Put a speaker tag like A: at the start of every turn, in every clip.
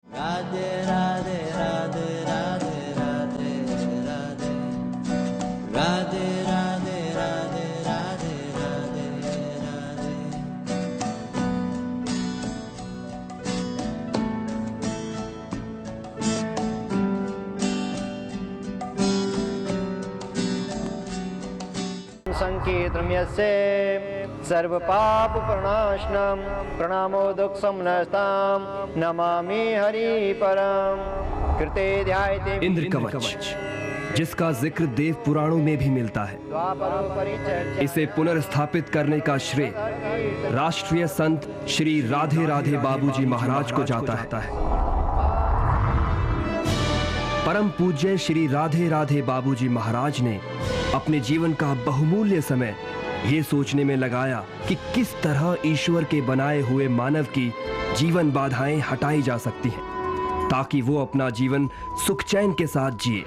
A: राधे राधे राधे राधे राधे राधे राधे राधे राधे राधे राधे राधे।
B: संकीर्तनं यस्य सर्व पाप प्रणाशनम प्रणामो दुख समनस्ताम नमामि हरि परम कृते ध्यायते।
C: इंद्र कवच, जिसका जिक्र देव पुराणों में भी मिलता है, इसे पुनर्स्थापित करने का श्रेय राष्ट्रीय संत श्री राधे राधे बाबूजी महाराज को जाता है। परम पूज्य श्री राधे राधे बाबूजी महाराज ने अपने जीवन का बहुमूल्य समय ये सोचने में लगाया कि किस तरह ईश्वर के बनाए हुए मानव की जीवन बाधाएं हटाई जा सकती हैं ताकि वो अपना जीवन सुख चैन के साथ जिए।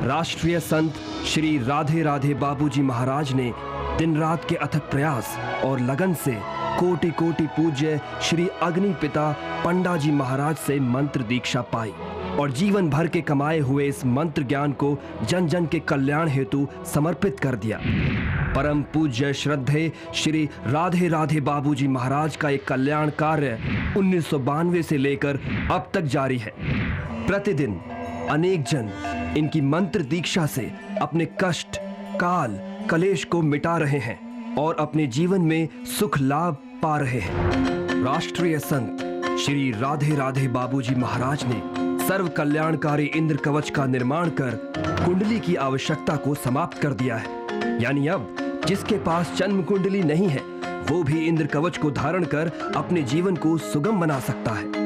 C: राष्ट्रीय संत श्री राधे राधे बाबूजी महाराज ने दिन रात के अथक प्रयास और लगन से कोटि कोटि पूज्य श्री अग्नि पिता पंडा जी महाराज से मंत्र दीक्षा पाई और जीवन भर के कमाए हुए इस मंत्र ज्ञान को जन जन के कल्याण हेतु समर्पित कर दिया। परम पूज्य श्रद्धेय श्री राधे राधे बाबूजी महाराज का एक कल्याण कार्य 1992 से लेकर अब तक जारी है। प्रतिदिन अनेक जन इनकी मंत्र दीक्षा से अपने कष्ट काल कलेश को मिटा रहे हैं और अपने जीवन में सुख लाभ पा रहे हैं। राष्ट्रीय संत श्री राधे राधे बाबूजी महाराज ने सर्व कल्याणकारी इंद्र कवच का निर्माण कर कुंडली की आवश्यकता को समाप्त कर दिया है। यानी अब जिसके पास जन्म कुंडली नहीं है वो भी इंद्र कवच को धारण कर अपने जीवन को सुगम बना सकता है।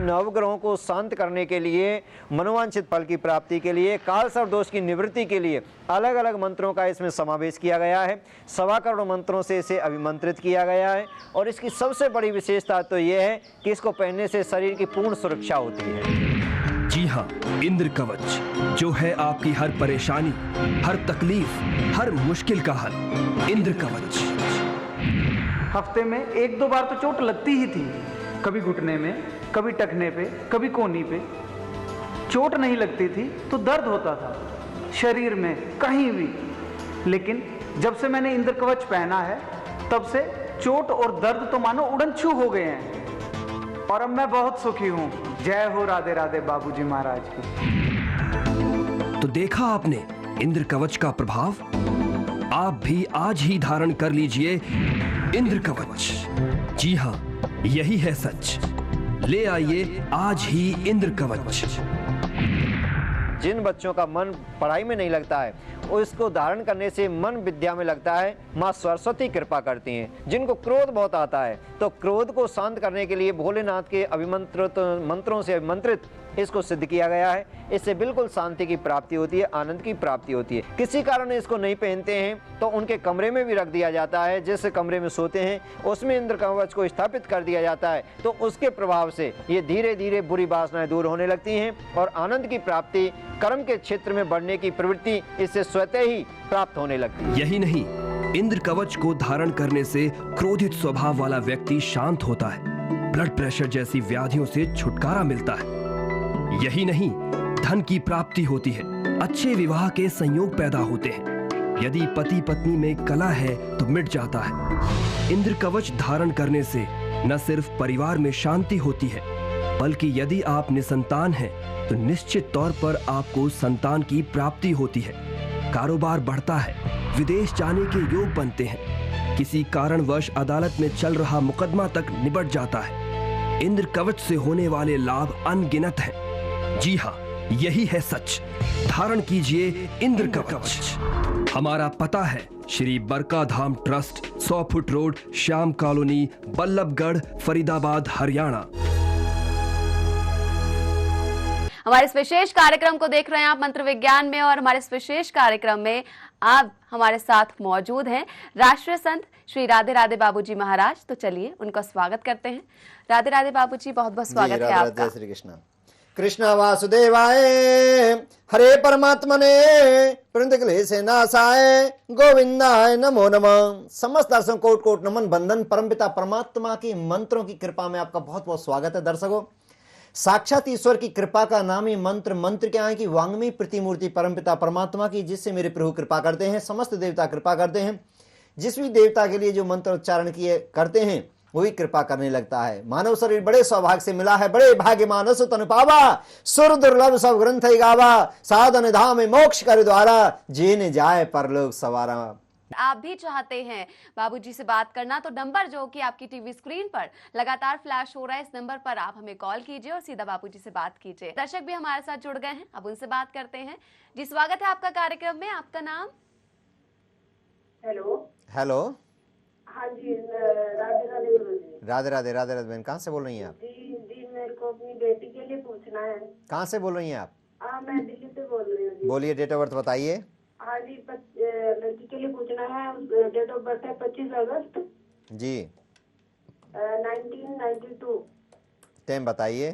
B: नवग्रहों को शांत करने के लिए, मनोवांछित फल की प्राप्ति के लिए, काल सर्प दोष की निवृत्ति के लिए अलग अलग मंत्रों का इसमें समावेश किया गया है। 1.25 करोड़ मंत्रों से इसे अभिमंत्रित किया गया है और इसकी सबसे बड़ी विशेषता तो यह है कि इसको पहनने से शरीर की पूर्ण सुरक्षा होती है।
C: जी हाँ, इंद्र कवच जो है आपकी हर परेशानी, हर तकलीफ, हर मुश्किल का हल। इंद्र कवच।
D: हफ्ते में 1-2 बार तो चोट लगती ही थी, कभी घुटने में, कभी टखने पे, कभी कोहनी पे। चोट नहीं लगती थी तो दर्द होता था शरीर में कहीं भी, लेकिन जब से मैंने इंद्र कवच पहना है तब से चोट और दर्द तो मानो उड़न-छू हो गए हैं और अब मैं बहुत सुखी हूँ। जय हो राधे राधे बाबूजी महाराज की।
C: तो देखा आपने इंद्र कवच का प्रभाव। आप भी आज ही धारण कर लीजिए इंद्र कवच। जी हाँ, यही है सच। ले आइए आज ही इंद्र कवच।
B: जिन बच्चों का मन पढ़ाई में नहीं लगता है और इसको धारण करने से मन विद्या में लगता है, माँ सरस्वती कृपा करती हैं। जिनको क्रोध बहुत आता है तो क्रोध को शांत करने के लिए भोलेनाथ के अभिमंत्रित मंत्रों से अभिमंत्रित इसको सिद्ध किया गया है। इससे बिल्कुल शांति की प्राप्ति होती है, आनंद की प्राप्ति होती है। किसी कारण इसको नहीं पहनते हैं तो उनके कमरे में भी रख दिया जाता है। जिस कमरे में सोते हैं उसमें इंद्र कवच को स्थापित कर दिया जाता है तो उसके प्रभाव से ये धीरे धीरे बुरी वासनाएं दूर होने लगती हैं और आनंद की प्राप्ति, कर्म के क्षेत्र में बढ़ने की प्रवृत्ति इससे स्वतः ही प्राप्त होने लगती है।
C: यही नहीं, इंद्र कवच को धारण करने से क्रोधित स्वभाव वाला व्यक्ति शांत होता है, ब्लड प्रेशर जैसी व्याधियों से छुटकारा मिलता है। यही नहीं, धन की प्राप्ति होती है, अच्छे विवाह के संयोग पैदा होते हैं। यदि पति पत्नी में कलह है तो मिट जाता है। इंद्र कवच धारण करने से न सिर्फ परिवार में शांति होती है, बल्कि यदि आप निसंतान हैं तो निश्चित तौर पर आपको संतान की प्राप्ति होती है। कारोबार बढ़ता है, विदेश जाने के योग बनते हैं, किसी कारणवश अदालत में चल रहा मुकदमा तक निबट जाता है। इंद्र कवच से होने वाले लाभ अनगिनत हैं। जी हाँ, यही है सच। धारण कीजिए इंद्र कवच। हमारा पता है Shri Barka Dham trust, 100 foot road, Shyam colony, Ballabhgarh, Faridabad, Haryana.
E: हमारे इस विशेष कार्यक्रम को देख रहे हैं आप मंत्र विज्ञान में और हमारे इस विशेष कार्यक्रम में आप हमारे साथ मौजूद हैं राष्ट्रीय संत श्री राधे राधे बाबूजी महाराज। तो चलिए उनका स्वागत करते हैं। राधे राधे बाबूजी, बहुत बहुत स्वागत है आपका।
B: श्री कृष्ण। कृष्ण वासुदेवाय हरे परमात्मने प्रणत क्लेश नाशाय गोविंदाय नमो नमः। समस्त दर्शकों कोट कोट नमन। बंधन परमपिता परमात्मा के मंत्रों की कृपा में आपका बहुत बहुत स्वागत है। दर्शकों, साक्षात ईश्वर की कृपा का नाम ही मंत्र। मंत्र क्या है कि वांग्मयी प्रतिमूर्ति परमपिता परमात्मा की, जिससे मेरे प्रभु कृपा करते हैं, समस्त देवता कृपा करते हैं। जिस भी देवता के लिए जो मंत्र उच्चारण किए करते हैं वही कृपा करने लगता है। मानव शरीर बड़े सौभाग्य से मिला है, बड़े भाग्य मानस तन पावा, सुर दुर्लभ सब ग्रंथ गावा, साधन धाम मोक्ष कर द्वारा, जिन जाए परलोक सवारा।
E: आप भी चाहते हैं बाबूजी से बात करना तो नंबर जो कि आपकी टीवी स्क्रीन पर लगातार फ्लैश हो रहा है, इस नंबर पर आप हमें कॉल कीजिए और सीधा बाबूजी से बात कीजिए। दर्शक भी हमारे साथ जुड़ गए हैं, अब उनसे बात करते हैं। जी स्वागत है आपका कार्यक्रम में, आपका नाम?
F: हेलो।
B: हेलो,
F: हाँ जी, राधे राधे गुरुजी।
B: राधे राधे। राधे राधे बहन, कहाँ से बोल रही हैं आप?
F: जी जी, मेरे को अपनी बेटी के लिए पूछना है।
B: कहाँ से बोल रही हैं आप?
F: मैं दिल्ली से बोल रही हूँ जी।
B: बोलिए, डेट ऑफ बर्थ बताइए।
F: हाँ जी, लड़की के लिए पूछना है। डेट ऑफ बर्थ है 25 अगस्त
B: जी।
F: 1992।
B: टाइम बताइए।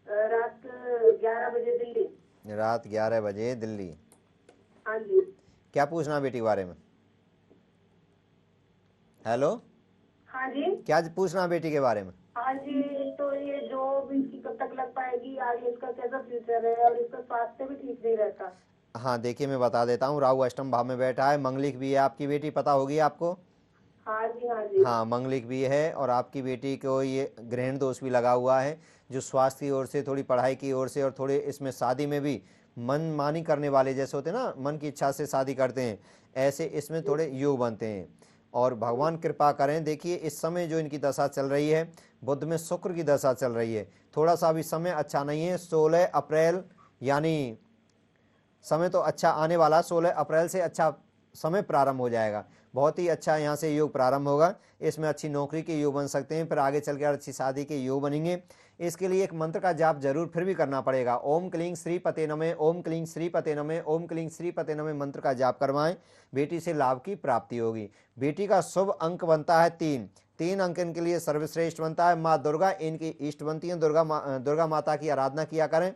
F: रात 11 बजे दिल्ली।
B: रात 11 बजे दिल्ली।
F: हाँ जी।
B: क्या पूछना बेटी के बारे में? हेलो,
F: हाँ जी।
B: क्या पूछना बेटी के बारे में?
F: हाँ जी, तो ये जॉब इसकी कब तक लग पाएगी, आगे इसका कैसा फ्यूचर है, और इसका स्वास्थ्य भी ठीक नहीं रहता।
B: हाँ देखिए, मैं बता देता हूँ। राहु अष्टम भाव में बैठा है, मंगलिक भी है आपकी बेटी, पता होगी आपको।
F: हाँ जी। हाँ जी।
B: हाँ, मंगलिक भी है और आपकी बेटी को ये ग्रहण दोष भी लगा हुआ है, जो स्वास्थ्य की ओर से, थोड़ी पढ़ाई की ओर से, और थोड़े इसमें शादी में भी मनमानी करने वाले जैसे होते हैं ना, मन की इच्छा से शादी करते हैं, ऐसे इसमें थोड़े योग बनते हैं। और भगवान कृपा करें। देखिए इस समय जो इनकी दशा चल रही है, बुध में शुक्र की दशा चल रही है, थोड़ा सा भी समय अच्छा नहीं है। 16 अप्रैल यानी समय तो अच्छा आने वाला, 16 अप्रैल से अच्छा समय प्रारंभ हो जाएगा, बहुत ही अच्छा यहाँ से योग प्रारंभ होगा। इसमें अच्छी नौकरी के योग बन सकते हैं, फिर आगे चलकर अच्छी शादी के योग बनेंगे। इसके लिए एक मंत्र का जाप जरूर फिर भी करना पड़ेगा। ओम क्लीं श्री पते नमः, ओम क्लीं श्री पते नमः, ओम क्लीं श्री पते नमः मंत्र का जाप करवाएं, बेटी से लाभ की प्राप्ति होगी। बेटी का शुभ अंक बनता है 3 अंक इनके लिए सर्वश्रेष्ठ बनता है। माँ दुर्गा इनकी इष्ट बनती हैं, दुर्गा माता की आराधना किया करें,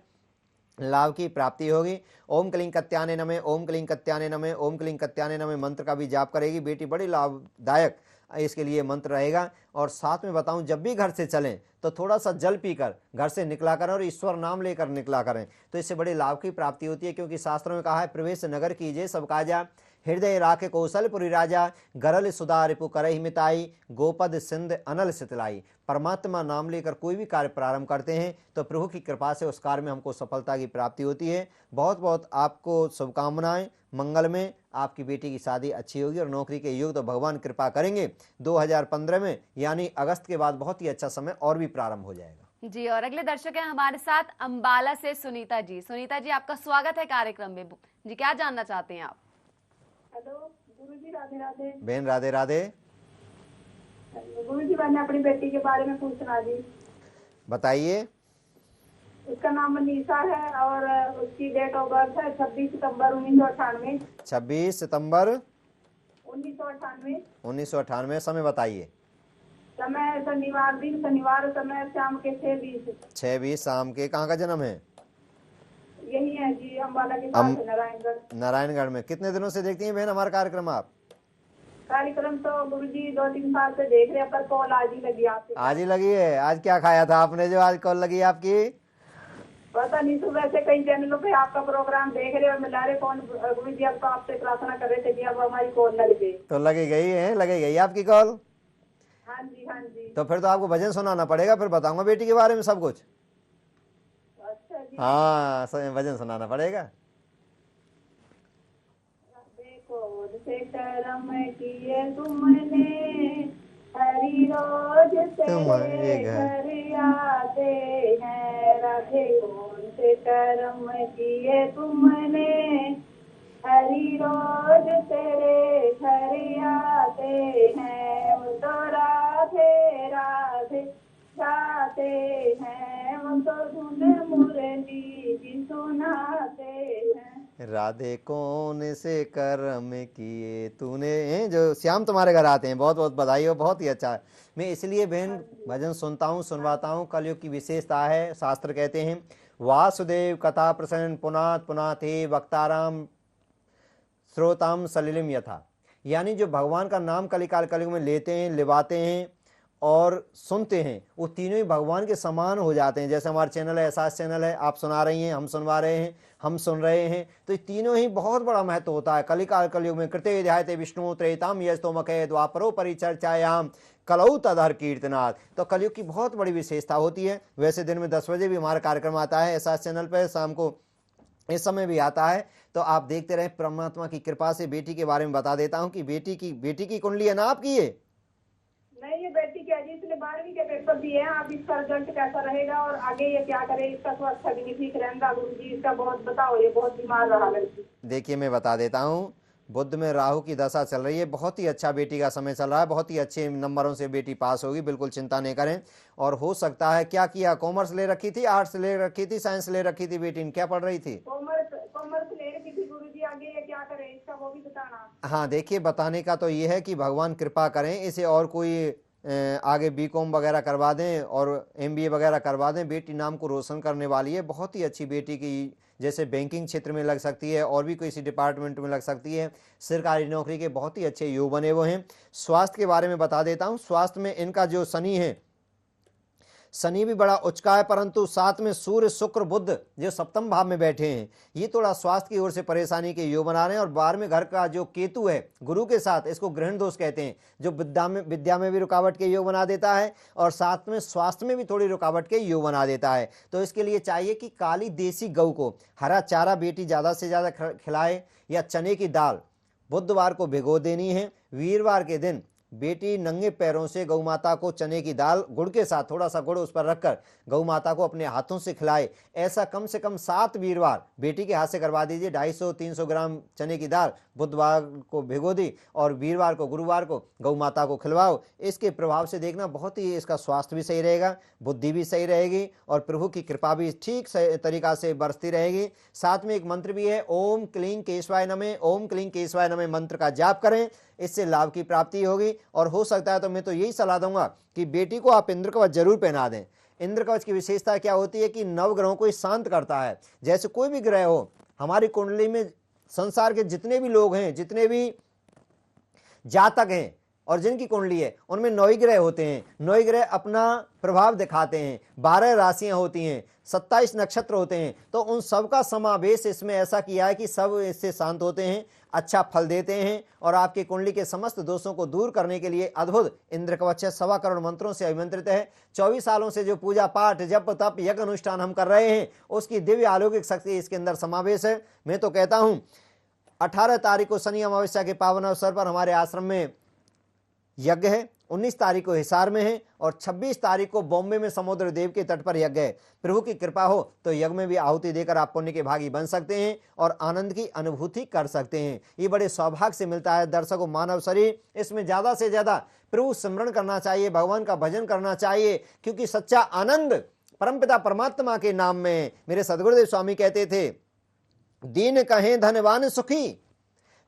B: लाभ की प्राप्ति होगी। ओम क्लीं कत्याने नमः, ओम क्लीं कत्याने नमः, ओम क्लीं कत्याने नमः मंत्र का भी जाप करेगी बेटी, बड़ी लाभदायक इसके लिए मंत्र रहेगा। और साथ में बताऊं, जब भी घर से चलें तो थोड़ा सा जल पीकर घर से निकला करें और ईश्वर नाम लेकर निकला करें, तो इससे बड़े लाभ की प्राप्ति होती है। क्योंकि शास्त्रों में कहा है, प्रवेश नगर कीजिए सब काजा, हृदय राखे कौशलपुरी राजा, गरल सुधा रिपु करहि मिताई, गोपद सिंध अनल सितलाई। परमात्मा नाम लेकर कोई भी कार्य प्रारंभ करते हैं तो प्रभु की कृपा से उस कार्य में हमको सफलता की प्राप्ति होती है। बहुत बहुत आपको शुभकामनाएं, मंगल में। आपकी बेटी की शादी अच्छी होगी और नौकरी के योग तो भगवान कृपा करेंगे 2015 में, यानी अगस्त के बाद बहुत ही अच्छा समय और भी प्रारंभ हो जाएगा।
E: जी, और अगले दर्शक हैं हमारे साथ अंबाला से सुनीता जी। सुनीता जी, आपका स्वागत है कार्यक्रम में। जी, क्या जानना चाहते हैं आप?
F: हेलो गुरुजी, राधे राधे।
B: बहन राधे राधे।
F: गुरुजी, मैंने अपनी बेटी के बारे में पूछना जी।
B: बताइए।
F: उसका नाम मनीषा है और उसकी डेट ऑफ बर्थ है 26 सितंबर 1998।
B: 26 सितंबर
F: 1998।
B: 1998। समय बताइए।
F: समय शनिवार दिन, शनिवार समय शाम के 6:20।
B: 6:20 शाम के। कहाँ का जन्म है?
F: यही है जी, अम्बाला के पास है, नारायणगढ़।
B: नारायणगढ़ में। कितने दिनों से देखती हैं बहन हमारा कार्यक्रम आप?
F: कार्यक्रम तो गुरुजी 2-3 साल से देख रहे हैं, पर कॉल आज ही लगी आपसे।
B: आज ही लगी है? आज क्या खाया था आपने जो आज कॉल लगी आपकी?
F: पता नहीं, सुबह से कई चैनलों पे आपका प्रोग्राम देख रहे और मिला रहे फोन। गुरुजी अब तो आपसे प्रार्थना कर रहे थे कि अब हमारी कॉल लग गई।
B: तो लगी गई है, लगी गई आपकी कॉल।
F: हाँ जी, हाँ जी।
B: तो फिर तो आपको भजन सुनाना पड़ेगा, फिर बताऊंगा बेटी के बारे में सब कुछ।
F: अच्छा जी।
B: हाँ, भजन सुनाना पड़ेगा।
F: देखो से कर्म किए तुमने, हरि रोज तेरे घर आते हैं। राधे कौन से कर्म किए तुमने, हरि रोज तेरे घर आते हैं। वो तो राधे राधे गाते हैं, वो तो धुन मुरली की सुनाते हैं।
B: राधे कौन से कर्म किए तूने, जो श्याम तुम्हारे घर आते हैं। बहुत बहुत बधाई हो, बहुत ही अच्छा है। मैं इसलिए बहन भजन सुनता हूँ, सुनवाता हूँ। कलयुग की विशेषता है, शास्त्र कहते हैं वासुदेव कथा प्रसन्न पुनात पुनाथे वक्ताराम श्रोताम सलिलिम यथा। यानी जो भगवान का नाम कलिकाल कलयुग में लेते हैं, लिवाते हैं और सुनते हैं वो तीनों ही भगवान के समान हो जाते हैं। जैसे हमारा चैनल है, एहसास चैनल है, आप सुना रही हैं, हम सुनवा रहे हैं, हम सुन रहे हैं, तो ये तीनों ही बहुत बड़ा महत्व होता है। कलिकाल कलयुग में कृते ध्यायते विष्णु त्रेताम यस्तोमखे द्वापरो परिचर्चायाम कलौ तदहर कीर्तनाथ। तो कलयुग की बहुत बड़ी विशेषता होती है। वैसे दिन में 10 बजे भी हमारा कार्यक्रम आता है एहसास चैनल पर, शाम को इस समय भी आता है, तो आप देखते रहे। परमात्मा की कृपा से बेटी के बारे में बता देता हूँ कि बेटी की कुंडली है ना आपकी। ये
F: नहीं, ये बेटी क्या जी, इसने 12वीं के पेपर दिए हैं। अब इसका रिजल्ट कैसा रहेगा और आगे ये क्या करे, इसका तो अच्छा भी नहीं ठीक रहेगा गुरु जी। इसका बहुत बताओ, ये बहुत बीमार रहा लड़की।
B: देखिए मैं बता देता हूँ, बुध में राहु की दशा चल रही है, बहुत ही अच्छा बेटी का समय चल रहा है, बहुत ही अच्छे नंबरों से बेटी पास होगी, बिल्कुल चिंता नहीं करें। और हो सकता है, क्या किया, कॉमर्स ले रखी थी, आर्ट्स ले रखी थी, साइंस ले रखी थी बेटी ने, क्या पढ़ रही थी?
F: कॉमर्स ले रखी थी गुरु जी। आगे ये क्या करे इसका वो भी बताना।
B: हाँ देखिए, बताने का तो ये है कि भगवान कृपा करें, इसे और कोई आगे बीकॉम वगैरह करवा दें और एमबीए वगैरह करवा दें। बेटी नाम को रोशन करने वाली है, बहुत ही अच्छी बेटी की, जैसे बैंकिंग क्षेत्र में लग सकती है और भी किसी डिपार्टमेंट में लग सकती है। सरकारी नौकरी के बहुत ही अच्छे योग बने हुए हैं। स्वास्थ्य के बारे में बता देता हूँ, स्वास्थ्य में इनका जो शनि है, शनि भी बड़ा उचका है, परंतु साथ में सूर्य शुक्र बुध जो सप्तम भाव में बैठे हैं, ये थोड़ा स्वास्थ्य की ओर से परेशानी के योग बना रहे हैं। और 12वें घर का जो केतु है गुरु के साथ, इसको ग्रहण दोष कहते हैं, जो विद्या में भी रुकावट के योग बना देता है और साथ में स्वास्थ्य में भी थोड़ी रुकावट के योग बना देता है। तो इसके लिए चाहिए कि काली देसी गऊ को हरा चारा बेटी ज़्यादा से ज़्यादा खिलाए, या चने की दाल बुधवार को भिगो देनी है। वीरवार के दिन बेटी नंगे पैरों से गौ माता को चने की दाल गुड़ के साथ, थोड़ा सा गुड़ उस पर रखकर गौ माता को अपने हाथों से खिलाए। ऐसा कम से कम 7 वीरवार बेटी के हाथ से करवा दीजिए। 250-300 ग्राम चने की दाल बुधवार को भिगो दी और वीरवार को, गुरुवार को गौ माता को खिलवाओ। इसके प्रभाव से देखना बहुत ही इसका स्वास्थ्य भी सही रहेगा, बुद्धि भी सही रहेगी और प्रभु की कृपा भी ठीक तरीका से बरसती रहेगी। साथ में एक मंत्र भी है, ओम क्लीं केशवाय नमः, ओम क्लीं केशवाय नमः मंत्र का जाप करें, इससे लाभ की प्राप्ति होगी। और हो सकता है तो मैं तो यही सलाह दूंगा कि बेटी को आप इंद्र कवच जरूर पहना दें। इंद्र कवच की विशेषता क्या होती है कि नवग्रहों को शांत करता है। जैसे कोई भी ग्रह हो, हमारी कुंडली में संसार के जितने भी लोग हैं, जितने भी जातक हैं और जिनकी कुंडली है, उनमें 9 ग्रह होते हैं। 9 ग्रह अपना प्रभाव दिखाते हैं, 12 राशियां होती हैं, 27 नक्षत्र होते हैं। तो उन सब का समावेश इसमें ऐसा किया है कि सब इससे शांत होते हैं, अच्छा फल देते हैं और आपकी कुंडली के समस्त दोषों को दूर करने के लिए अद्भुत इंद्र कवच 1.25 करोड़ मंत्रों से अभिमंत्रित है। 24 सालों से जो पूजा पाठ, जप तप, यज्ञ अनुष्ठान हम कर रहे हैं, उसकी दिव्य अलौकिक शक्ति इसके अंदर समावेश है। मैं तो कहता हूं 18 तारीख को शनि अमावस्या के पावन अवसर पर हमारे आश्रम में यज्ञ है, 19 तारीख को हिसार में है और 26 तारीख को बॉम्बे में समुद्र देव के तट पर यज्ञ है। प्रभु की कृपा हो तो यज्ञ में भी आहुति देकर आप पुण्य के भागी बन सकते हैं और आनंद की अनुभूति कर सकते हैं। ये बड़े सौभाग्य से मिलता है दर्शकों। मानव शरीर, इसमें ज़्यादा से ज़्यादा प्रभु स्मरण करना चाहिए, भगवान का भजन करना चाहिए, क्योंकि सच्चा आनंद परमपिता परमात्मा के नाम में। मेरे सदगुरुदेव स्वामी कहते थे, दीन कहें धनवान सुखी,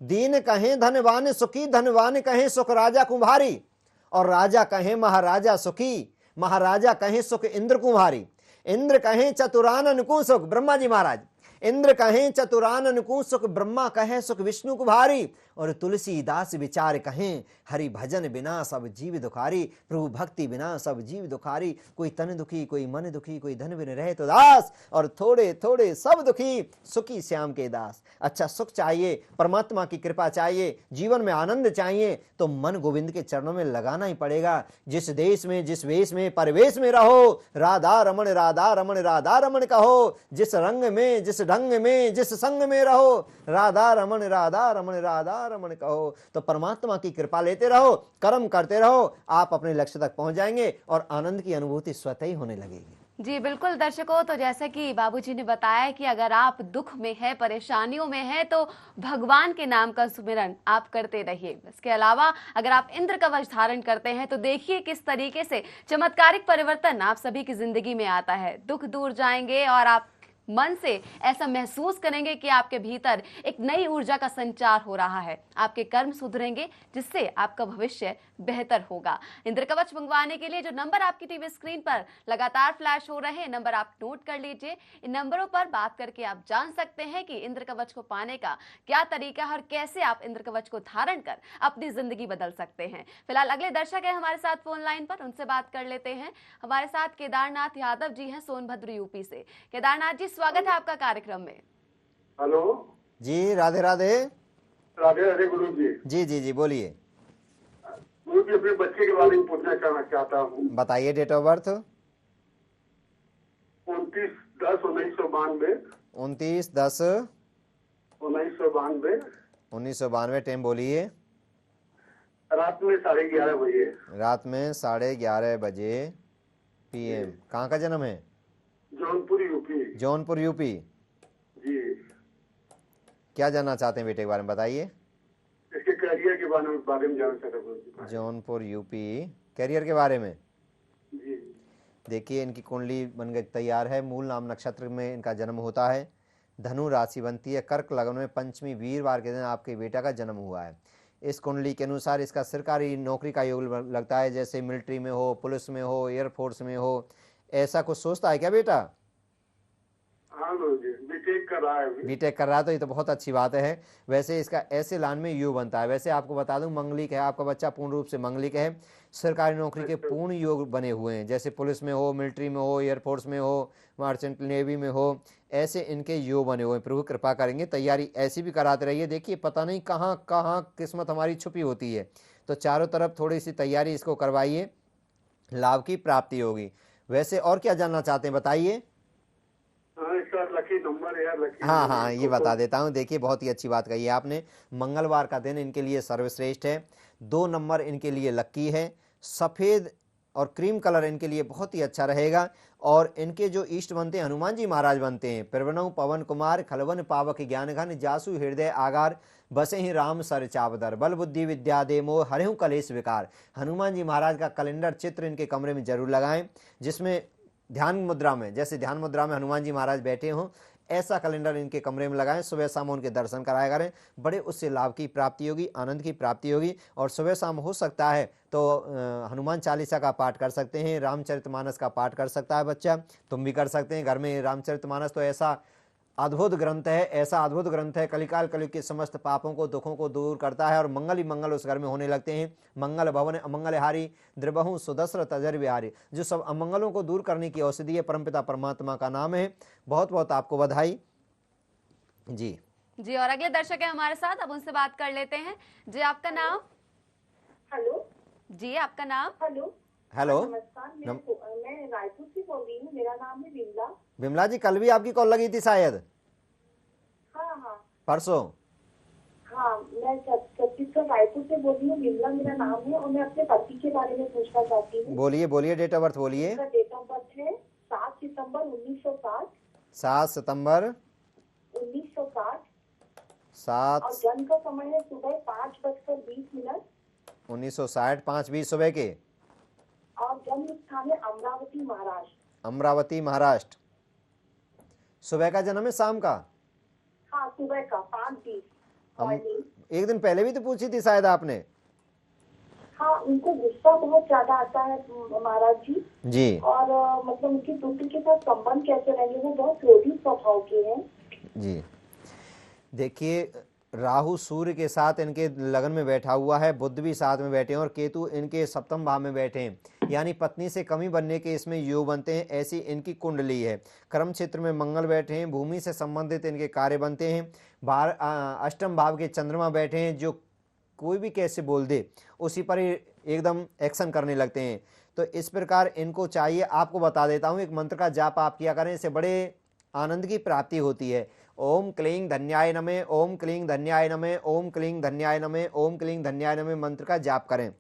B: दीन कहें धनवान सुखी, धनवान कहें सुख राजा कुम्हारी, और राजा कहें महाराजा सुखी, महाराजा कहें सुख इंद्र कुम्हारी। इंद्र कहें चतुरान अनुकूल सुख, ब्रह्मा जी महाराज, इंद्र कहें चतुरान अनुकूल सुख, ब्रह्मा कहें सुख विष्णु कुम्हारी, और तुलसीदास विचार कहें हरि भजन बिना सब जीव दुखारी। प्रभु भक्ति बिना सब जीव दुखारी। कोई तन दुखी, कोई मन दुखी, कोई धन बिन रहे तो दास, और थोड़े थोड़े सब दुखी, सुखी श्याम के दास। अच्छा सुख चाहिए, परमात्मा की कृपा चाहिए, जीवन में आनंद चाहिए, तो मन गोविंद के चरणों में लगाना ही पड़ेगा। जिस देश में, जिस वेश में, परिवेश में रहो, राधा रमण राधा रमण राधा रमण कहो। जिस रंग में, जिस ढंग में, जिस संग में रहो, राधा रमण राधा रमण राधा रमण कहो। तो परमात्मा की कृपा लेते रहो, कर्म करते रहो, आप अपने लक्ष्य तक पहुंच जाएंगे और आनंद की अनुभूति स्वतः ही होने लगेगी।
E: जी बिल्कुल दर्शकों, तो जैसे कि बाबूजी ने बताया कि अगर आप दुख में है, परेशानियों में है, तो भगवान के नाम का सुमिरन आप करते रहिए। इसके अलावा अगर आप इंद्र कवच धारण करते हैं तो देखिए किस तरीके से चमत्कारिक परिवर्तन आप सभी की जिंदगी में आता है। दुख दूर जाएंगे और आप मन से ऐसा महसूस करेंगे कि आपके भीतर एक नई ऊर्जा का संचार हो रहा है। आपके कर्म सुधरेंगे, जिससे आपका भविष्य बेहतर होगा। इंद्र कवच मंगवाने के लिए जो नंबर आपकी टीवी स्क्रीन पर लगातार फ्लैश हो रहे हैं, नंबर आप नोट कर लीजिए। इन नंबरों पर बात करके आप जान सकते हैं कि इंद्र कवच को पाने का क्या तरीका है और कैसे आप इंद्र कवच को धारण कर अपनी जिंदगी बदल सकते हैं। फिलहाल अगले दर्शक है हमारे साथ फोन लाइन पर, उनसे बात कर लेते हैं। हमारे साथ केदारनाथ यादव जी हैं, सोनभद्र यूपी से। केदारनाथ जी, स्वागत है आपका कार्यक्रम में।
G: हेलो
B: जी, राधे राधे।
G: राधे राधे गुरु जी।
B: जी जी जी, बोलिए।
G: गुरु जी, अपने बच्चे के बारे में पूछना चाहता हूँ।
B: बताइए डेट ऑफ बर्थ।
G: 29/10/1992।
B: 29/10/1992।
G: 1992।
B: टाइम बोलिए।
G: रात में 11:30 बजे।
B: रात में 11:30 बजे PM। कहाँ का जन्म है?
G: जौनपुर यूपी।
B: जौनपुर यूपी।
G: जी।
B: क्या जानना चाहते हैं बेटे के बारे में, बताइए।
G: इसके करियर के बारे में जानना चाहता हूँ।
B: जौनपुर यूपी, करियर के बारे में।
G: जी।
B: देखिए, इनकी कुंडली बन गई तैयार है। मूल नाम नक्षत्र में इनका जन्म होता है। धनु राशि बनती है। कर्क लग्न में पंचमी वीरवार के दिन आपके बेटा का जन्म हुआ है। इस कुंडली के अनुसार इसका सरकारी नौकरी का योग लगता है, जैसे मिलिट्री में हो, पुलिस में हो, एयरफोर्स में हो। ऐसा कुछ सोचता है क्या बेटा?
G: हाँ गुरु जी, बीटेक कर रहा है अभी।
B: बीटेक कर रहा है, तो ये तो बहुत अच्छी बात है। वैसे इसका ऐसे लाइन में योग बनता है। वैसे आपको बता दूं, मंगलिक है, आपका बच्चा पूर्ण रूप से मंगलिक है। सरकारी नौकरी के पूर्ण योग बने हुए हैं, जैसे पुलिस में हो, मिलिट्री में हो, एयरफोर्स में हो, मर्चेंट नेवी में हो, ऐसे इनके योग बने हुए हैं। प्रभु कृपा करेंगे। तैयारी ऐसी भी कराते रहिए। देखिए, पता नहीं कहाँ कहाँ किस्मत हमारी छुपी होती है, तो चारों तरफ थोड़ी सी तैयारी इसको करवाइए, लाभ की प्राप्ति होगी। वैसे और क्या जानना चाहते हैं, बताइए।
G: हाँ, इसका लकी नंबर है। लकी
B: हाँ
G: नंबर
B: हाँ, ये बता देता हूँ। देखिए, बहुत ही अच्छी बात कही है आपने। मंगलवार का दिन इनके लिए सर्वश्रेष्ठ है। 2 नंबर इनके लिए लक्की है। सफ़ेद और क्रीम कलर इनके लिए बहुत ही अच्छा रहेगा। और इनके जो इष्ट बनते हैं, हनुमान जी महाराज बनते हैं। प्रवणव पवन कुमार, खलवन पावक ज्ञान घन, जासु हृदय आगार, बसे ही राम सर चावदर, बल बुद्धि विद्या दे मोह, हरेहु कलेश विकार। हनुमान जी महाराज का कैलेंडर चित्र इनके कमरे में जरूर लगाएं, जिसमें ध्यान मुद्रा में, जैसे ध्यान मुद्रा में हनुमान जी महाराज बैठे हों, ऐसा कैलेंडर इनके कमरे में लगाएं। सुबह शाम उनके दर्शन कराया करें, बड़े उससे लाभ की प्राप्ति होगी, आनंद की प्राप्ति होगी। और सुबह शाम हो सकता है तो हनुमान चालीसा का पाठ कर सकते हैं, रामचरितमानस का पाठ कर सकता है बच्चा, तुम भी कर सकते हैं घर में। रामचरितमानस तो ऐसा अद्भुत ग्रंथ है, ऐसा अद्भुत ग्रंथ है, कलिकाल कलयुग के समस्त पापों को, दुखों को दूर करता है। और मंगल ही मंगल उस घर में होने लगते हैं। मंगल भवन अमंगल हारी, द्रबहु सुदशरथ अजर बिहारी। जो सब अमंगलों को दूर करने की औषधि है, परमपिता परमात्मा का नाम है। बहुत बहुत आपको बधाई जी।
E: जी, और अगले दर्शक है हमारे साथ, अब उनसे बात कर लेते हैं। जी, आपका नाम?
F: हेलो
E: जी, आपका नाम?
F: हेलो
B: हेलो,
F: नमस्कार। मैं रायपुर से बोल रही हूँ। मेरा नाम है विमला।
B: विमला जी, कल भी आपकी कॉल लगी थी शायद,
F: हाँ हाँ
B: परसों।
F: हाँ, मैं छत्तीसगढ़ रायपुर से बोल रही हूँ। विमला मेरा नाम है और मैं अपने पति के बारे में पूछना चाहती हूँ।
B: बोलिए बोलिए, डेट ऑफ बर्थ बोलिए।
F: मेरा डेट ऑफ बर्थ है 7 सितंबर 1960।
B: 7 सितंबर
F: 1960
B: 7
F: और जन्म का समय है सुबह 5:20
B: 1960 5:20 सुबह के।
F: और जन्म स्थान है अमरावती महाराष्ट्र।
B: अमरावती महाराष्ट्र। सुबह का जन्म है, शाम का?
F: हाँ, सुबह का 5:20 मॉर्निंग।
B: एक दिन पहले भी तो पूछी थी शायद आपने।
F: हाँ, उनको गुस्सा बहुत ज्यादा आता है महाराज जी।
B: जी
F: और मतलब उनकी दूसरे के साथ संबंध कैसे रहेंगे, वो बहुत क्रोधी स्वभाव के हैं।
B: जी, देखिए, राहु सूर्य के साथ इनके लगन में बैठा हुआ है, बुध भी साथ में बैठे हैं और केतु इनके सप्तम भाव में बैठे हैं, यानी पत्नी से कमी बनने के इसमें योग बनते हैं। ऐसी इनकी कुंडली है। कर्म क्षेत्र में मंगल बैठे हैं, भूमि से संबंधित इनके कार्य बनते हैं। अष्टम भाव के चंद्रमा बैठे हैं, जो कोई भी कैसे बोल दे उसी पर ही एकदम एक्शन करने लगते हैं। तो इस प्रकार इनको चाहिए, आपको बता देता हूँ, एक मंत्र का जाप आप किया करें, इससे बड़े आनंद की प्राप्ति होती है। ओम क्लीं धन्याय नमः, ओम क्लीं धन्याय नमः, ओम क्लीं धन्याय नमः, ओम क्लीं धन्याय नमः मंत्र का जाप करें।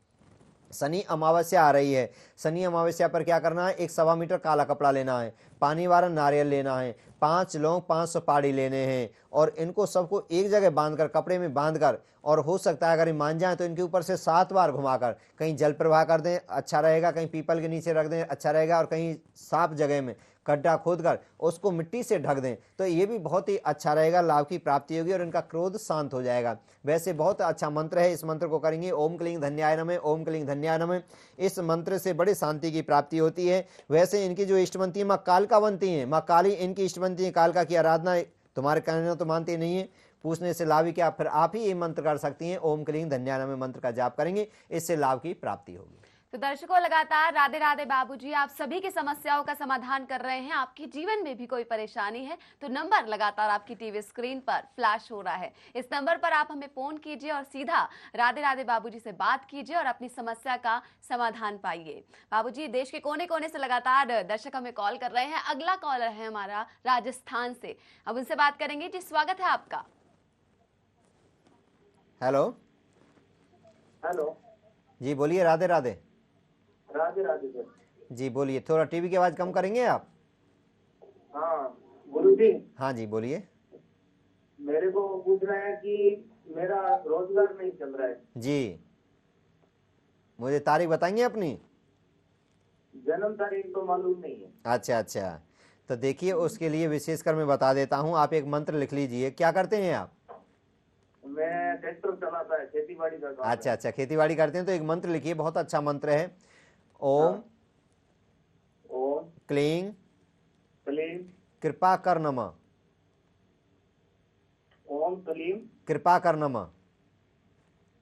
B: शनि अमावस्या आ रही है, शनि अमावस्या पर क्या करना है, 1 मीटर काला कपड़ा लेना है, पानी वाला नारियल लेना है, 5 लौंग 5 सुपारी लेने हैं और इनको सबको एक जगह बांधकर, कपड़े में बांधकर, और हो सकता है अगर ये मान जाए तो इनके ऊपर से 7 बार घुमाकर कहीं जल प्रवाह कर दें, अच्छा रहेगा, कहीं पीपल के नीचे रख दें, अच्छा रहेगा, और कहीं साफ जगह में गड्ढा खोदकर उसको मिट्टी से ढक दें तो ये भी बहुत ही अच्छा रहेगा, लाभ की प्राप्ति होगी और इनका क्रोध शांत हो जाएगा। वैसे बहुत अच्छा मंत्र है, इस मंत्र को करेंगे ओम क्लीं धन्याय नमः, ओम क्लीं धन्याय नमः। इस मंत्र से बड़ी शांति की प्राप्ति होती है। वैसे इनकी जो इष्टवंती है माँ कालकावंती है, माँ काली इनकी इष्टवंती है। कालका की आराधना तुम्हारे कहने तो मानते नहीं है, पूछने से लाभ ही क्या, फिर आप ही ये मंत्र कर सकती हैं। ओम क्लीं धन्याय नमः मंत्र का जाप करेंगे, इससे लाभ की प्राप्ति होगी।
E: तो दर्शकों, लगातार राधे राधे बाबूजी आप सभी की समस्याओं का समाधान कर रहे हैं। आपके जीवन में भी कोई परेशानी है तो नंबर लगातार आपकी टीवी स्क्रीन पर फ्लैश हो रहा है, इस नंबर पर आप हमें फोन कीजिए और सीधा राधे राधे बाबूजी से बात कीजिए और अपनी समस्या का समाधान पाइए। बाबूजी, देश के कोने कोने से लगातार दर्शक हमें कॉल कर रहे हैं। अगला कॉलर है हमारा राजस्थान से, अब उनसे बात करेंगे। जी, स्वागत है आपका।
B: हेलो
G: हेलो
B: जी, बोलिए। राधे राधे।
G: राधे राधे सर।
B: जी बोलिए, थोड़ा टीवी की आवाज कम करेंगे आप?
G: हाँ गुरु जी,
B: हाँ जी बोलिए।
G: मेरे को पूछना है कि मेरा रोजगार नहीं चल रहा है
B: जी, मुझे तारीख बताएंगे अपनी?
G: जन्म तारीख तो मालूम नहीं है।
B: अच्छा अच्छा, तो देखिए उसके लिए विशेषकर मैं बता देता हूँ। आप एक मंत्र लिख लीजिए। क्या करते हैं आप?
G: मैं ट्रैक्टर चलाता है, खेती बाड़ी का काम है।
B: अच्छा अच्छा, खेती बाड़ी करते हैं तो एक मंत्र लिखिए, बहुत अच्छा मंत्र है। ओम
G: ओम
B: क्लीं
G: क्लीं
B: कृपा कर नमः,
G: ओम क्लीं
B: कृपा कर नमः,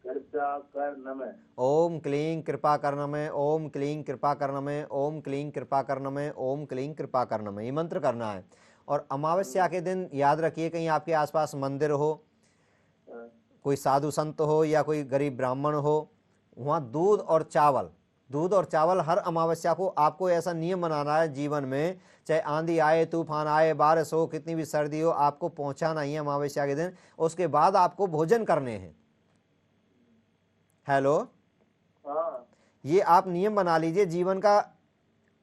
G: कृपा कर नमः,
B: ओम क्लीं कृपा कर नमः, ओम क्लीं कृपा कर नमः, ओम क्लीं कृपा कर नमः, ओम क्लीं कृपा कर नमः। ये मंत्र करना है। और अमावस्या के दिन याद रखिए, कहीं आपके आसपास मंदिर हो, कोई साधु संत हो या कोई गरीब ब्राह्मण हो, वहाँ दूध और चावल हर अमावस्या को आपको ऐसा नियम बनाना है जीवन में, चाहे आंधी आए, तूफान आए, बारिश हो, कितनी भी सर्दी हो, आपको पहुंचाना ही है अमावस्या के दिन। उसके बाद आपको भोजन करने हैं। हेलो,
G: हाँ
B: ये आप नियम बना लीजिए, जीवन का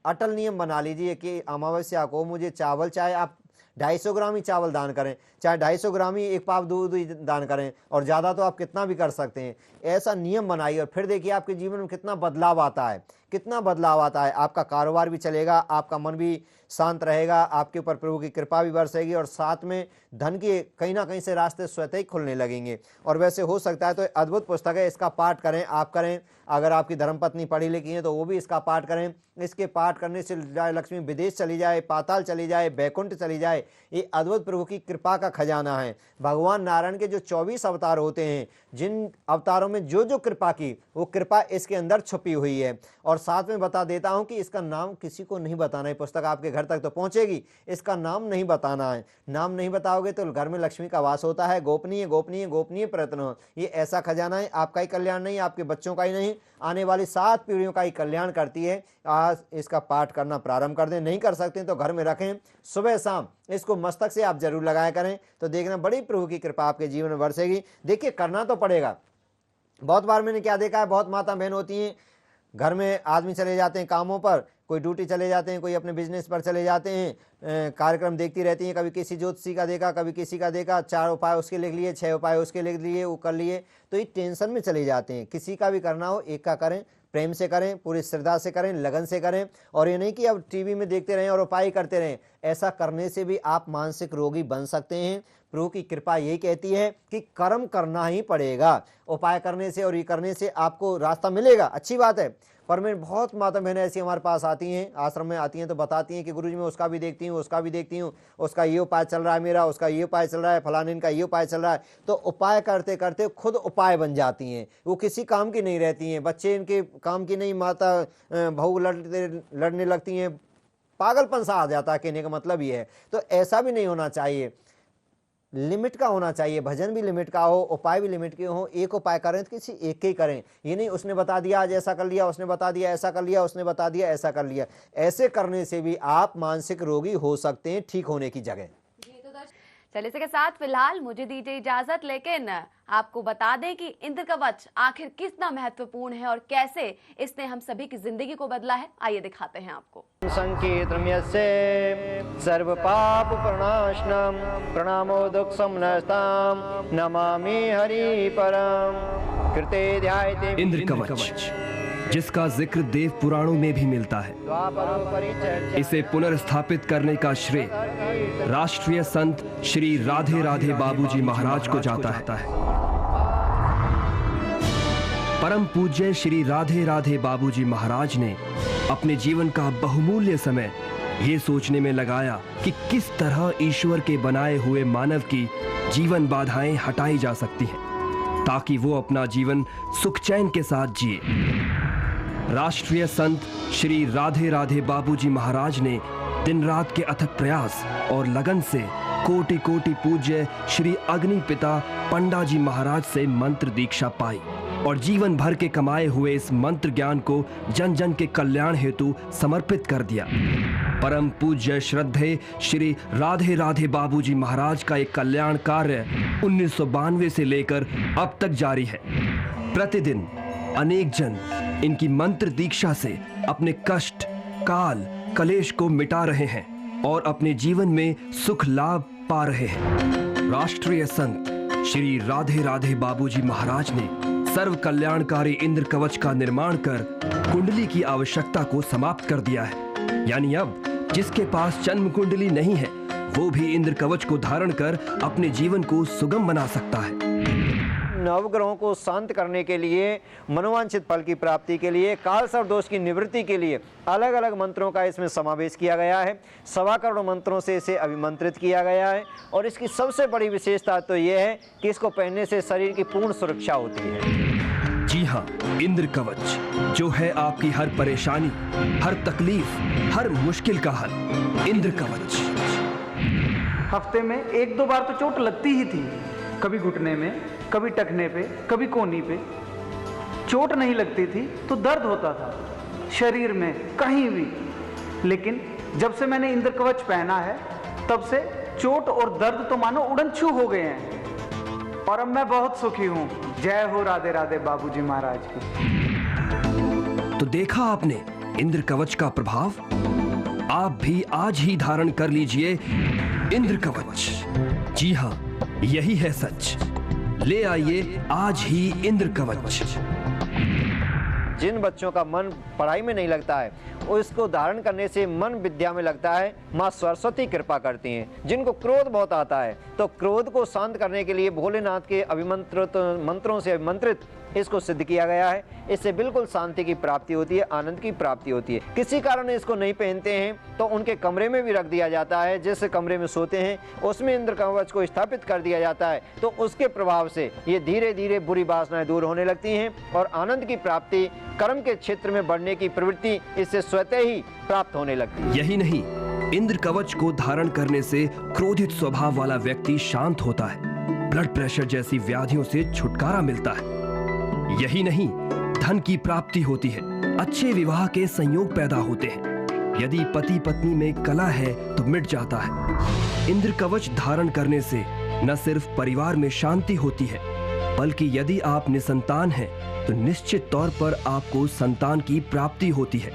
B: अटल नियम बना लीजिए कि अमावस्या को मुझे चावल, चाहे आप 250 ग्राम ही चावल दान करें, चाहे 250 ग्राम ही एक पाव दूध ही दान करें, और ज़्यादा तो आप कितना भी कर सकते हैं। ऐसा नियम बनाइए और फिर देखिए आपके जीवन में कितना बदलाव आता है, कितना बदलाव आता है। आपका कारोबार भी चलेगा, आपका मन भी शांत रहेगा, आपके ऊपर प्रभु की कृपा भी बरसेगी और साथ में धन के कहीं ना कहीं से रास्ते स्वतः ही खुलने लगेंगे। और वैसे हो सकता है तो अद्भुत पुस्तक है, इसका पाठ करें, आप करें। अगर आपकी धर्मपत्नी पढ़ी लिखी है तो वो भी इसका पाठ करें। इसके पाठ करने से जाए लक्ष्मी विदेश चली जाए, पाताल चली जाए, बैकुंठ चली जाए। ये अद्भुत प्रभु की कृपा का खजाना है। भगवान नारायण के जो 24 अवतार होते हैं, जिन अवतारों में जो जो कृपा की, वो कृपा इसके अंदर छुपी हुई है। और साथ में बता देता हूं कि इसका नाम किसी को नहीं बताना है। पुस्तक आपके घर तक तो पहुंचेगी, इसका नाम नहीं बताना है। नाम नहीं बताओगे तो घर में लक्ष्मी का वास होता है। गोपनीय गोपनीय गोपनीय प्रयत्न। ये ऐसा खजाना है, आपका ही कल्याण नहीं, आपके बच्चों का ही नहीं, आने वाली 7 पीढ़ियों का ही कल्याण करती है। आज इसका पाठ करना प्रारंभ कर दें। नहीं कर सकते तो घर में रखें, सुबह शाम इसको मस्तक से आप जरूर लगाया करें, तो देखना बड़ी प्रभु की कृपा आपके जीवन में बरसेगी। देखिए करना तो पड़ेगा। बहुत बार मैंने क्या देखा है, बहुत माता बहन होती हैं, घर में आदमी चले जाते हैं कामों पर, कोई ड्यूटी चले जाते हैं, कोई अपने बिजनेस पर चले जाते हैं, कार्यक्रम देखती रहती हैं, कभी किसी ज्योतिषी का देखा, कभी किसी का देखा, 4 उपाय उसके लिख लिए, 6 उपाय उसके लिख लिए, वो कर लिए, तो ये टेंशन में चले जाते हैं। किसी का भी करना हो एक का करें, प्रेम से करें, पूरी श्रद्धा से करें, लगन से करें। और ये नहीं कि अब टीवी में देखते रहें और उपाय करते रहें। ऐसा करने से भी आप मानसिक रोगी बन सकते हैं। प्रभु की कृपा यही कहती है कि कर्म करना ही पड़ेगा। उपाय करने से और ये करने से आपको रास्ता मिलेगा, अच्छी बात है। पर मैं बहुत माता बहनें ऐसी हमारे पास आती हैं, आश्रम में आती हैं, तो बताती हैं कि गुरुजी मैं उसका भी देखती हूँ, उसका भी देखती हूँ, उसका ये उपाय चल रहा है मेरा, उसका ये उपाय चल रहा है, फलाने का ये उपाय चल रहा है। तो उपाय करते करते खुद उपाय बन जाती हैं, वो किसी काम की नहीं रहती हैं। बच्चे इनके काम की नहीं, माता बहू लड़ने लगती हैं, पागलपन सा आ जाता है। कहने का मतलब ये है। तो ऐसा भी नहीं होना चाहिए, लिमिट का होना चाहिए। भजन भी लिमिट का हो, उपाय भी लिमिट के हो। एक उपाय करें तो किसी एक के ही करें। ये नहीं उसने बता दिया आज ऐसा कर लिया, उसने बता दिया ऐसा कर लिया, उसने बता दिया ऐसा कर लिया। ऐसे करने से भी आप मानसिक रोगी हो सकते हैं, ठीक होने की जगह।
E: चलिए इसके साथ फिलहाल मुझे दीजिए इजाजत, लेकिन आपको बता दें कि इंद्र कवच आखिर कितना महत्वपूर्ण है और कैसे इसने हम सभी की जिंदगी को बदला है, आइए दिखाते हैं आपको।
B: संकीर्तनम् यस्य सर्व पाप प्रणाशनम प्रणामो दुख समनस्ताम नमामि हरि परम कृते ध्यायते
C: इंद्र कवच जिसका जिक्र देव पुराणों में भी मिलता है। इसे पुनर्स्थापित करने का श्रेय राष्ट्रीय संत श्री राधे राधे बाबूजी महाराज को जाता है। परम पूज्य श्री राधे राधे बाबूजी महाराज ने अपने जीवन का बहुमूल्य समय ये सोचने में लगाया कि किस तरह ईश्वर के बनाए हुए मानव की जीवन बाधाएं हटाई जा सकती हैं ताकि वो अपना जीवन सुख चैन के साथ जिए। राष्ट्रीय संत श्री राधे राधे बाबूजी महाराज ने दिन रात के अथक प्रयास और लगन से कोटि कोटि पूज्य श्री अग्नि पिता पंडा जी महाराज से मंत्र दीक्षा पाई और जीवन भर के कमाए हुए इस मंत्र ज्ञान को जन जन के कल्याण हेतु समर्पित कर दिया। परम पूज्य श्रद्धेय श्री राधे राधे बाबूजी महाराज का एक कल्याण कार्य 1992 से लेकर अब तक जारी है। प्रतिदिन अनेक जन इनकी मंत्र दीक्षा से अपने कष्ट काल कलेश को मिटा रहे हैं और अपने जीवन में सुख लाभ पा रहे हैं। राष्ट्रीय संत श्री राधे राधे बाबूजी महाराज ने सर्व कल्याणकारी इंद्र कवच का निर्माण कर कुंडली की आवश्यकता को समाप्त कर दिया है। यानी अब जिसके पास जन्म कुंडली नहीं है वो भी इंद्र कवच को धारण कर अपने जीवन को सुगम बना सकता है।
B: नवग्रहों को शांत करने के लिए, मनोवांछित फल की प्राप्ति के लिए, काल सर्प दोष की निवृत्ति के लिए अलग अलग मंत्रों का इसमें समावेश किया गया है। 1.25 करोड़ मंत्रों से इसे अभिमंत्रित किया गया है और इसकी सबसे बड़ी विशेषता तो यह है कि इसको पहनने से शरीर की पूर्ण सुरक्षा होती है।
C: जी हाँ, इंद्र कवच जो है आपकी हर परेशानी, हर तकलीफ, हर मुश्किल का हल। इंद्र कवच
D: हफ्ते में 1-2 बार तो चोट लगती ही थी, कभी घुटने में, कभी टखने पे, कभी कोहनी पे। चोट नहीं लगती थी तो दर्द होता था शरीर में कहीं भी, लेकिन जब से मैंने इंद्र कवच पहना है तब से चोट और दर्द तो मानो उड़न-छू हो गए हैं और अब मैं बहुत सुखी हूँ। जय हो राधे राधे बाबूजी महाराज की।
C: तो देखा आपने इंद्र कवच का प्रभाव। आप भी आज ही धारण कर लीजिए इंद्र कवच। जी हाँ, यही है सच। ले आइए आज ही इंद्र कवच।
B: जिन बच्चों का मन पढ़ाई में नहीं लगता है उसको धारण करने से मन विद्या में लगता है, माँ सरस्वती कृपा करती हैं। जिनको क्रोध बहुत आता है तो क्रोध को शांत करने के लिए भोलेनाथ के अभिमंत्रित मंत्रों से अभिमंत्रित इसको सिद्ध किया गया है। इससे बिल्कुल शांति की प्राप्ति होती है, आनंद की प्राप्ति होती है। किसी कारण इसको नहीं पहनते हैं तो उनके कमरे में भी रख दिया जाता है। जिस कमरे में सोते हैं उसमें इंद्र कवच को स्थापित कर दिया जाता है तो उसके प्रभाव से ये धीरे धीरे बुरी वासनाएं दूर होने लगती हैं और आनंद की प्राप्ति, कर्म के क्षेत्र में बढ़ने की प्रवृत्ति इससे स्वतः ही प्राप्त होने लगती है।
C: यही नहीं, इंद्र कवच को धारण करने से क्रोधित स्वभाव वाला व्यक्ति शांत होता है, ब्लड प्रेशर जैसी व्याधियों से छुटकारा मिलता है। यही नहीं, धन की प्राप्ति होती है, अच्छे विवाह के संयोग पैदा होते हैं। यदि पति पत्नी में कलह है तो मिट जाता है। इंद्र कवच धारण करने से न सिर्फ परिवार में शांति होती है बल्कि यदि आप निसंतान हैं तो निश्चित तौर पर आपको संतान की प्राप्ति होती है।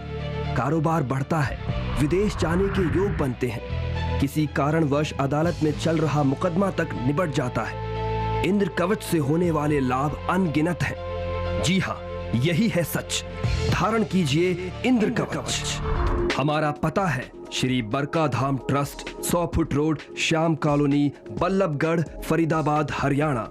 C: कारोबार बढ़ता है, विदेश जाने के योग बनते हैं, किसी कारणवश अदालत में चल रहा मुकदमा तक निबट जाता है। इंद्र कवच से होने वाले लाभ अनगिनत हैं। जी हाँ, यही है सच। धारण कीजिए इंद्र कवच। हमारा पता है Shri Barka Dham trust, 100 foot road, Shyam colony, Ballabhgarh, Faridabad, Haryana.